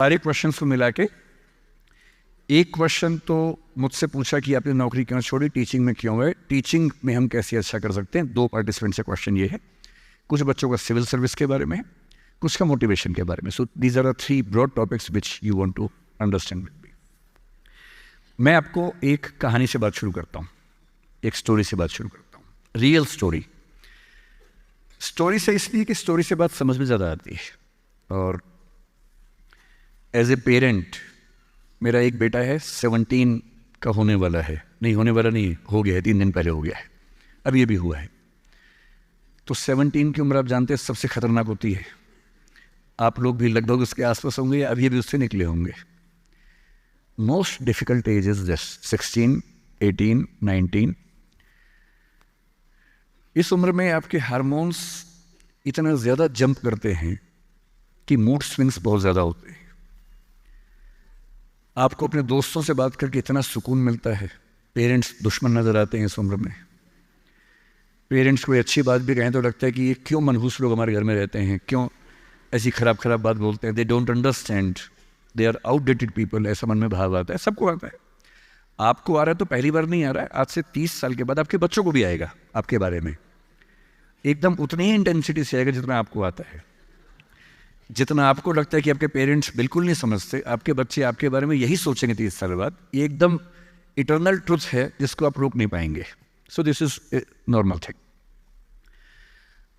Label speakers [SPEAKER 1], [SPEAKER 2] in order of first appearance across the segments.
[SPEAKER 1] सारे क्वेश्चन को मिला के एक क्वेश्चन तो मुझसे पूछा कि आपने नौकरी क्यों छोड़ी, टीचिंग में क्यों गए, टीचिंग में हम कैसे अच्छा कर सकते हैं। दो पार्टिसिपेंट से क्वेश्चन ये है, कुछ बच्चों का सिविल सर्विस के बारे में है, कुछ का मोटिवेशन के बारे में। So these are the 3 broad topics which you want to understand with me. मैं आपको एक कहानी से बात शुरू करता हूँ, एक स्टोरी से बात शुरू करता हूँ, रियल स्टोरी। स्टोरी से इसलिए कि स्टोरी से बात समझ में ज़्यादा आती है। और एज ए पेरेंट, मेरा एक बेटा है 17 का होने वाला है, नहीं होने वाला नहीं, हो गया है, 3 दिन पहले हो गया है, अब ये भी हुआ है। तो 17 की उम्र आप जानते हैं सबसे खतरनाक होती है। आप लोग भी लगभग उसके आसपास होंगे, अभी भी उससे निकले होंगे। Most difficult age is just 16, 18, 19। इस उम्र में आपके हार्मोन्स इतना ज़्यादा जंप करते हैं कि मूड स्विंग्स बहुत ज़्यादा होते हैं। आपको अपने दोस्तों से बात करके इतना सुकून मिलता है। पेरेंट्स दुश्मन नज़र आते हैं इस उम्र में। पेरेंट्स कोई अच्छी बात भी कहें तो लगता है कि ये क्यों मनहूस लोग हमारे घर में रहते हैं, क्यों ऐसी खराब खराब बात बोलते हैं। They don't understand, they are outdated people, ऐसा मन में भाव आता है। सबको आता है। आपको आ रहा है तो पहली बार नहीं आ रहा है, आज से 30 साल के बाद आपके बच्चों को भी आएगा आपके बारे में। एकदम उतनी ही इंटेंसिटी से आएगा जितना आपको आता है। जितना आपको लगता है कि आपके पेरेंट्स बिल्कुल नहीं समझते, आपके बच्चे आपके बारे में यही सोचेंगे 30 साल बाद। ये एकदम इटर्नल ट्रुथ है जिसको आप रोक नहीं पाएंगे। So this is a normal thing.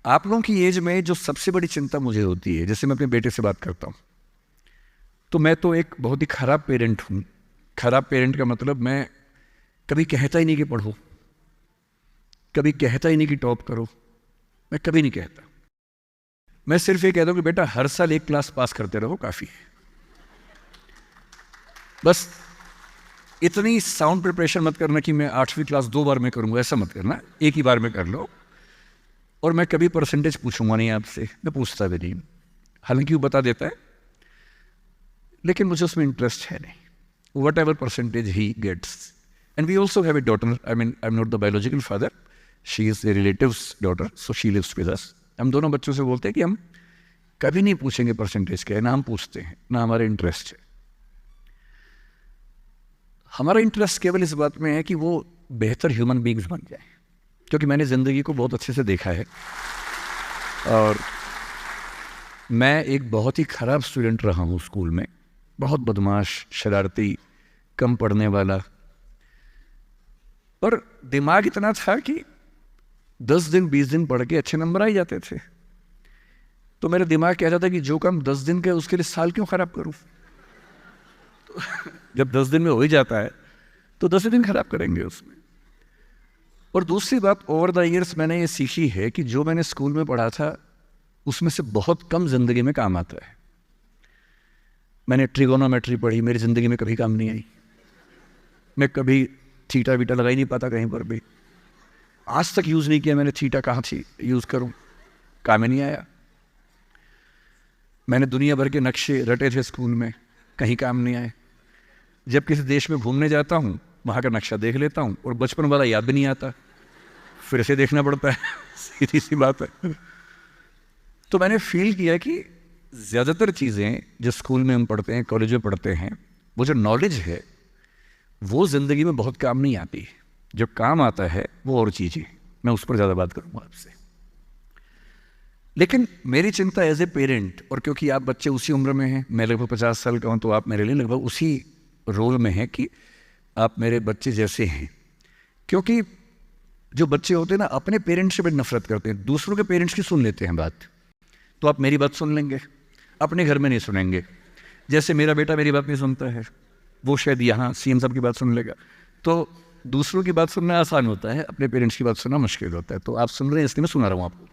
[SPEAKER 1] आप लोगों की एज में जो सबसे बड़ी चिंता मुझे होती है, जैसे मैं अपने बेटे से बात करता हूँ, तो मैं तो एक बहुत ही खराब पेरेंट हूँ। खराब पेरेंट का मतलब मैं कभी कहता ही नहीं कि पढ़ो, कभी कहता ही नहीं कि टॉप करो, मैं कभी नहीं कहता। मैं सिर्फ ये कहता हूँ कि बेटा हर साल एक क्लास पास करते रहो, काफ़ी है। बस इतनी साउंड प्रिपरेशन मत करना कि मैं 8वीं क्लास 2 बार में करूँगा, ऐसा मत करना, एक ही बार में कर लो। और मैं कभी परसेंटेज पूछूंगा नहीं आपसे, मैं पूछता भी नहीं, हालांकि वो बता देता है, लेकिन मुझे उसमें इंटरेस्ट है नहीं। Whatever percentage he gets. And we also have a daughter, I mean I am not the biological father, she is a relative's daughter, so she lives with us. हम दोनों बच्चों से बोलते हैं कि हम कभी नहीं पूछेंगे परसेंटेज क्या है, ना हम पूछते हैं, ना हमारा इंटरेस्ट है। हमारा इंटरेस्ट केवल इस बात में है कि वो बेहतर ह्यूमन बींग्स बन जाए, क्योंकि मैंने ज़िंदगी को बहुत अच्छे से देखा है। और मैं एक बहुत ही ख़राब स्टूडेंट रहा हूँ स्कूल में, बहुत बदमाश, शरारती, कम पढ़ने वाला। पर दिमाग इतना था कि 10 दिन 20 दिन पढ़ के अच्छे नंबर आ ही जाते थे। तो मेरा दिमाग कहता था कि जो काम 10 दिन का उसके लिए साल क्यों खराब करूं। तो जब 10 दिन में हो ही जाता है तो 10 दिन खराब करेंगे उसमें। और दूसरी बात, ओवर द ईयर्स मैंने ये सीखी है कि जो मैंने स्कूल में पढ़ा था उसमें से बहुत कम जिंदगी में काम आता है। मैंने ट्रिगोनोमेट्री पढ़ी, मेरी ज़िंदगी में कभी काम नहीं आई। मैं कभी थीटा वीटा लगा ही नहीं पाता कहीं पर भी, आज तक यूज़ नहीं किया मैंने। थीटा कहाँ थी यूज़ करूँ, काम ही नहीं आया। मैंने दुनिया भर के नक्शे रटे थे स्कूल में, कहीं काम नहीं आए। जब किसी देश में घूमने जाता हूँ वहाँ का नक्शा देख लेता हूँ और बचपन वाला याद भी नहीं आता, फिर से देखना पड़ता है। सीधी सी बात है। तो मैंने फील किया कि ज़्यादातर चीज़ें जो स्कूल में हम पढ़ते हैं, कॉलेज में पढ़ते हैं, वो जो नॉलेज है वो ज़िंदगी में बहुत काम नहीं आती। जो काम आता है वो और चीज़ें, मैं उस पर ज़्यादा बात करूँगा आपसे। लेकिन मेरी चिंता एज ए पेरेंट, और क्योंकि आप बच्चे उसी उम्र में हैं, मैं लगभग 50 साल का हूँ, तो आप मेरे लिए लगभग उसी रोल में हैं कि आप मेरे बच्चे जैसे हैं। क्योंकि जो बच्चे होते हैं ना, अपने पेरेंट्स से बड़ी नफरत करते हैं, दूसरों के पेरेंट्स की सुन लेते हैं बात। तो आप मेरी बात सुन लेंगे, अपने घर में नहीं सुनेंगे। जैसे मेरा बेटा मेरी बात नहीं सुनता है, वो शायद यहाँ सीएम साहब की बात सुन लेगा। तो दूसरों की बात सुनना आसान होता है, अपने पेरेंट्स की बात सुनना मुश्किल होता है। तो आप सुन रहे हैं इसलिए मैं सुना रहा हूँ आपको।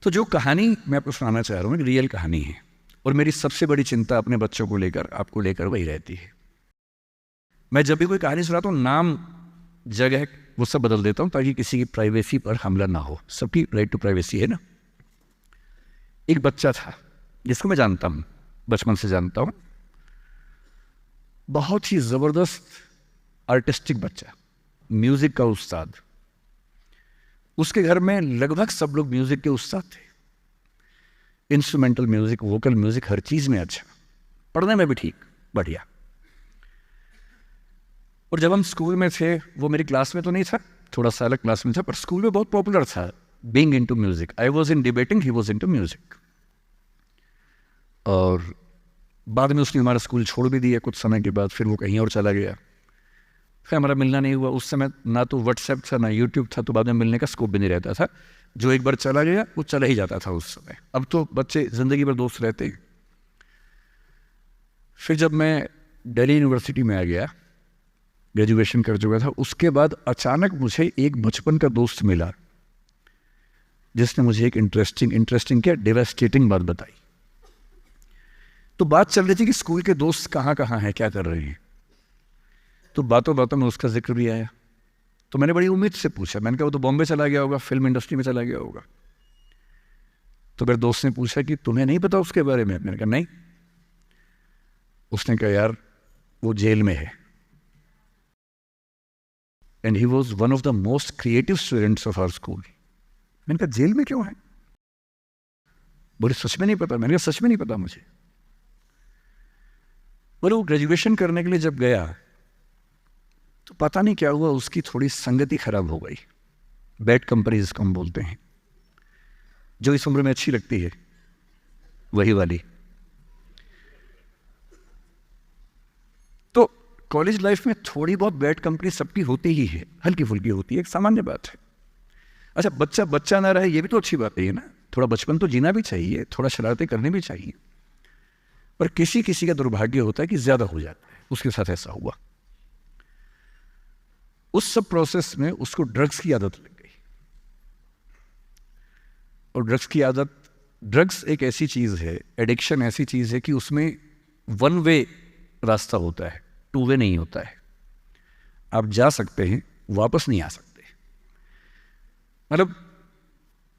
[SPEAKER 1] तो जो कहानी मैं आपको सुनाना चाह रहा हूँ एक रियल कहानी है, और मेरी सबसे बड़ी चिंता अपने बच्चों को लेकर, आपको लेकर वही रहती है। मैं जब भी कोई कहानी सुनाता हूँ, नाम, जगह, वो सब बदल देता हूँ ताकि किसी की प्राइवेसी पर हमला ना हो। सबकी राइट टू प्राइवेसी है ना। एक बच्चा था जिसको मैं जानता हूँ, बचपन से जानता हूँ, बहुत ही ज़बरदस्त आर्टिस्टिक बच्चा, म्यूज़िक का उस्ताद। उसके घर में लगभग सब लोग म्यूज़िक के उस्ताद थे। इंस्ट्रूमेंटल म्यूज़िक, वोकल म्यूज़िक, हर चीज़ में अच्छा, पढ़ने में भी ठीक, बढ़िया। और जब हम स्कूल में थे, वो मेरी क्लास में तो नहीं था, थोड़ा सा अलग क्लास में था, पर स्कूल में बहुत पॉपुलर था being into music. I was in debating, he was into music. और बाद में उसने हमारा स्कूल छोड़ भी दिया कुछ समय के बाद, फिर वो कहीं और चला गया, फिर हमारा मिलना नहीं हुआ। उस समय ना तो व्हाट्सएप था ना यूट्यूब था, तो बाद में मिलने का स्कोप भी नहीं रहता था। जो एक बार चला गया वो चला ही जाता था उस समय। अब तो बच्चे ज़िंदगी भर दोस्त रहते हैं। फिर जब मैं दिल्ली यूनिवर्सिटी में आ गया, ग्रेजुएशन कर चुका था, उसके बाद अचानक मुझे एक बचपन का दोस्त मिला जिसने मुझे एक इंटरेस्टिंग क्या डेवास्टेटिंग बात बताई। तो बात चल रही थी कि स्कूल के दोस्त कहाँ कहाँ हैं, क्या कर रहे हैं। तो बातों बातों में उसका जिक्र भी आया। तो मैंने बड़ी उम्मीद से पूछा, मैंने कहा वो तो बॉम्बे चला गया होगा, फिल्म इंडस्ट्री में चला गया होगा। तो मेरे दोस्त ने पूछा कि तुम्हें नहीं पता उसके बारे में? मैंने कहा नहीं। उसने कहा यार वो जेल में है, and he was one of the most creative students of our school. मैंने कहा जेल में क्यों है? बोले सच में नहीं पता। मैंने कहा सच में नहीं पता मुझे। बोले वो ग्रेजुएशन करने के लिए जब गया तो पता नहीं क्या हुआ, उसकी थोड़ी संगति खराब हो गई। बैड कंपनी जिसको हम बोलते हैं, जो इस उम्र में अच्छी लगती है, वही वाली। तो कॉलेज लाइफ में थोड़ी बहुत बैड कंपनी सबकी होती ही है, हल्की फुल्की होती है, एक सामान्य बात है। अच्छा, बच्चा बच्चा ना रहे ये भी तो अच्छी बात है ना, थोड़ा बचपन तो जीना भी चाहिए, थोड़ा शरारतें करनी भी चाहिए। पर किसी किसी का दुर्भाग्य होता है कि ज्यादा हो जाता है, उसके साथ ऐसा हुआ। उस सब प्रोसेस में उसको ड्रग्स की आदत लग गई। और ड्रग्स एक ऐसी चीज है, एडिक्शन ऐसी चीज है कि उसमें वन वे रास्ता होता है, टू वे नहीं होता है। आप जा सकते हैं, वापस नहीं आ सकते। मतलब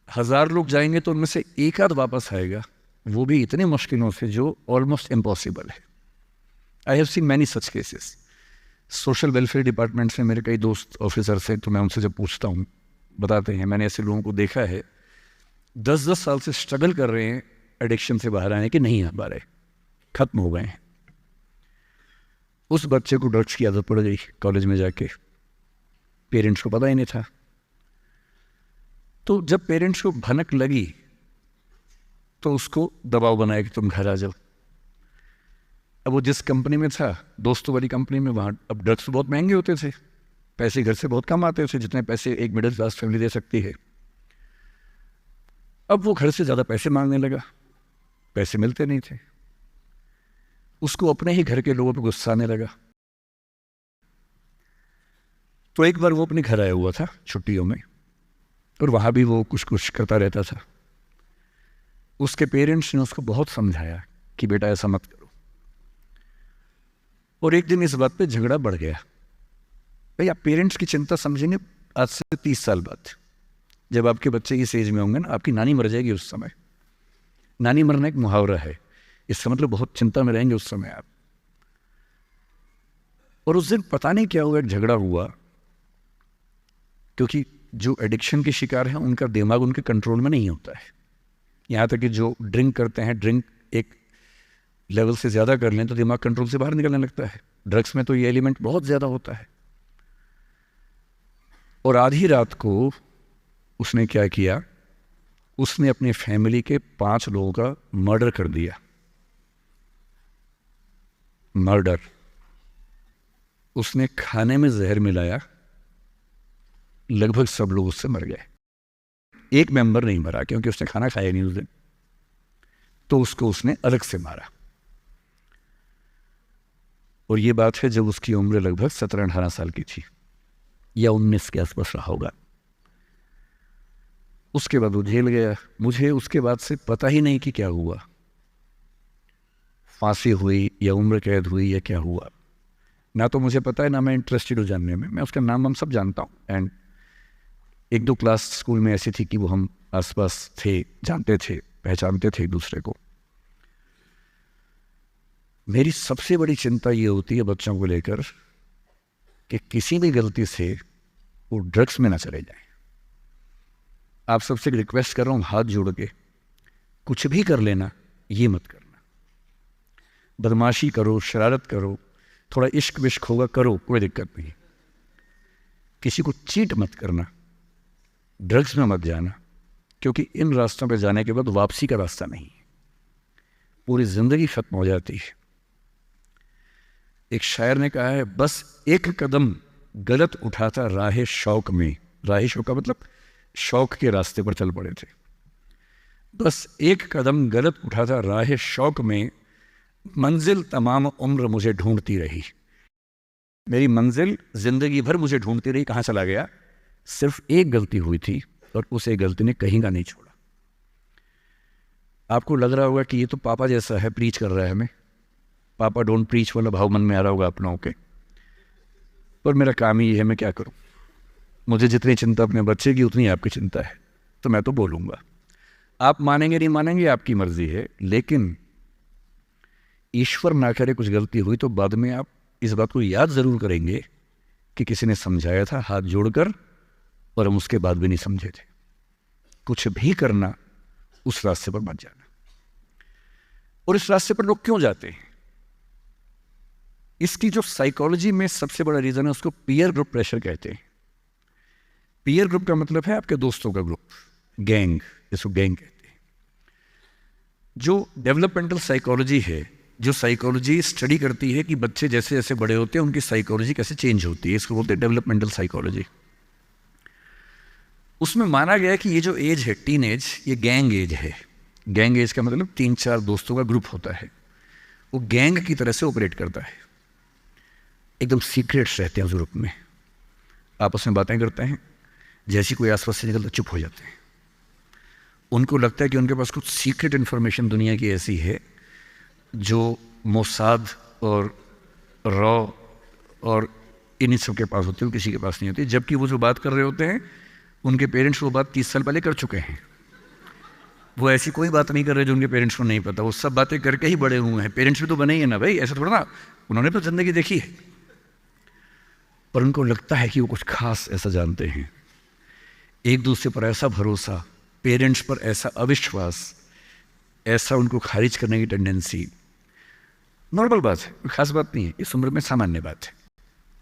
[SPEAKER 1] 1000 लोग जाएंगे तो उनमें से एक आध वापस आएगा, वो भी इतने मुश्किलों से जो ऑलमोस्ट इम्पॉसिबल है। I have seen many such cases. Social welfare department से मेरे कई दोस्त ऑफिसर्स हैं, तो मैं उनसे जब पूछता हूँ बताते हैं, मैंने ऐसे लोगों को देखा है 10-10 साल से स्ट्रगल कर रहे हैं एडिक्शन से बाहर आने की, नहीं आ पा रहे, खत्म हो गए हैं। उस बच्चे को ड्रग्स की आदत पड़ गई कॉलेज में जाके, पेरेंट्स को पता ही नहीं था। तो जब पेरेंट्स को भनक लगी तो उसको दबाव बनाया कि तुम घर आ जाओ। अब वो जिस कंपनी में था, दोस्तों वाली कंपनी में, वहाँ अब ड्रग्स बहुत महंगे होते थे, पैसे घर से बहुत कम आते थे, जितने पैसे एक मिडिल क्लास फैमिली दे सकती है। अब वो घर से ज़्यादा पैसे मांगने लगा, पैसे मिलते नहीं थे। उसको अपने ही घर के लोगों पर गुस्सा आने लगा। तो एक बार वो अपने घर आया हुआ था छुट्टियों में, और वहाँ भी वो कुछ कुछ करता रहता था। उसके पेरेंट्स ने उसको बहुत समझाया कि बेटा ऐसा मत करो। और एक दिन इस बात पे झगड़ा बढ़ गया। भाई आप पेरेंट्स की चिंता समझेंगे आज से 30 साल बाद, जब आपके बच्चे इस एज में होंगे ना, आपकी नानी मर जाएगी उस समय। नानी मरना एक मुहावरा है, इसका मतलब बहुत चिंता में रहेंगे उस समय आप। और उस दिन पता नहीं क्या हुआ, एक झगड़ा हुआ, क्योंकि जो एडिक्शन के शिकार हैं उनका दिमाग उनके कंट्रोल में नहीं होता है। यहाँ तक कि जो ड्रिंक करते हैं, ड्रिंक एक लेवल से ज़्यादा कर लें तो दिमाग कंट्रोल से बाहर निकलने लगता है। ड्रग्स में तो ये एलिमेंट बहुत ज़्यादा होता है। और आधी रात को उसने क्या किया, उसने अपनी फैमिली के 5 लोगों का मर्डर कर दिया। मर्डर। उसने खाने में जहर मिलाया, लगभग सब लोग उससे मर गए। एक मेंबर नहीं मरा क्योंकि उसने खाना खाया नहीं उस दिन, तो उसको उसने अलग से मारा। और ये बात है जब उसकी उम्र लगभग 17-18 साल की थी, या 19 के आसपास रहा होगा। उसके बाद वो जेल गया। मुझे उसके बाद से पता ही नहीं कि क्या हुआ, फांसी हुई या उम्र कैद हुई या क्या हुआ, ना तो मुझे पता है ना मैं इंटरेस्टेड हूँ जानने में। मैं उसका नाम हम सब जानता हूँ, एंड 1-2 क्लास स्कूल में ऐसी थी कि वो हम आसपास थे, जानते थे, पहचानते थे एक दूसरे को। मेरी सबसे बड़ी चिंता ये होती है बच्चों को लेकर कि किसी भी गलती से वो ड्रग्स में ना चले जाएं। आप सबसे रिक्वेस्ट कर रहा हूँ हाथ जोड़ के, कुछ भी कर लेना, ये मत करना। बदमाशी करो, शरारत करो, थोड़ा इश्क विश्क होगा करो, कोई दिक्कत नहीं। किसी को चीट मत करना, ड्रग्स में मत जाना, क्योंकि इन रास्तों पे जाने के बाद वापसी का रास्ता नहीं है, पूरी ज़िंदगी ख़त्म हो जाती है। एक शायर ने कहा है, बस एक कदम गलत उठाता राह शौक में, राह शौक का मतलब शौक के रास्ते पर चल पड़े थे। बस एक कदम गलत उठाता राह शौक में, मंजिल तमाम उम्र मुझे ढूंढती रही। मेरी मंजिल ज़िंदगी भर मुझे ढूंढती रही, कहाँ चला गया? सिर्फ एक गलती हुई थी और उस एक गलती ने कहीं का नहीं छोड़ा। आपको लग रहा होगा कि ये तो पापा जैसा है, प्रीच कर रहा है हमें, पापा डोंट प्रीच वाला भाव मन में आ रहा होगा अपनों के, पर मेरा काम ही ये है, मैं क्या करूं? मुझे जितनी चिंता अपने बच्चे की उतनी आपकी चिंता है, तो मैं तो बोलूँगा। आप मानेंगे नहीं मानेंगे आपकी मर्जी है, लेकिन ईश्वर ना करे कुछ गलती हुई तो बाद में आप इस बात को याद ज़रूर करेंगे कि किसी ने समझाया था हाथ जोड़कर, और हम उसके बाद भी नहीं समझे थे। कुछ भी करना, उस रास्ते पर मत जाना। और इस रास्ते पर लोग क्यों जाते हैं? इसकी जो साइकोलॉजी में सबसे बड़ा रीज़न है, उसको पीयर ग्रुप प्रेशर कहते हैं। पीयर ग्रुप का मतलब है आपके दोस्तों का ग्रुप, गैंग, जिसको गैंग कहते हैं। जो डेवलपमेंटल साइकोलॉजी है, जो साइकोलॉजी स्टडी करती है कि बच्चे जैसे जैसे बड़े होते हैं उनकी साइकोलॉजी कैसे चेंज होती है, इसको बोलते हैं डेवलपमेंटल साइकोलॉजी। उसमें माना गया कि ये जो एज है, टीन एज, ये गैंग एज है। गैंग एज का मतलब 3-4 दोस्तों का ग्रुप होता है, वो गैंग की तरह से ऑपरेट करता है। एकदम सीक्रेट्स रहते हैं उस ग्रुप में, आपस में बातें करते हैं, जैसी कोई आसपास से निकलता चुप हो जाते हैं। उनको लगता है कि उनके पास कुछ सीक्रेट इन्फॉर्मेशन दुनिया की ऐसी है जो मोसाद और रॉ और इन्हीं सब के पास होती है, किसी के पास नहीं होती। जबकि वो जो बात कर रहे होते हैं उनके पेरेंट्स वो बात 30 साल पहले कर चुके हैं। वो ऐसी कोई बात नहीं कर रहे जो उनके पेरेंट्स को नहीं पता, वो सब बातें करके ही बड़े हुए हैं। पेरेंट्स भी तो बने ही है ना भाई, ऐसा थोड़ा ना, उन्होंने तो ज़िंदगी देखी है, पर उनको लगता है कि वो कुछ खास ऐसा जानते हैं। एक दूसरे पर ऐसा भरोसा, पेरेंट्स पर ऐसा अविश्वास, ऐसा उनको खारिज करने की टेंडेंसी, नॉर्मल बात है, खास बात नहीं है, इस उम्र में सामान्य बात है।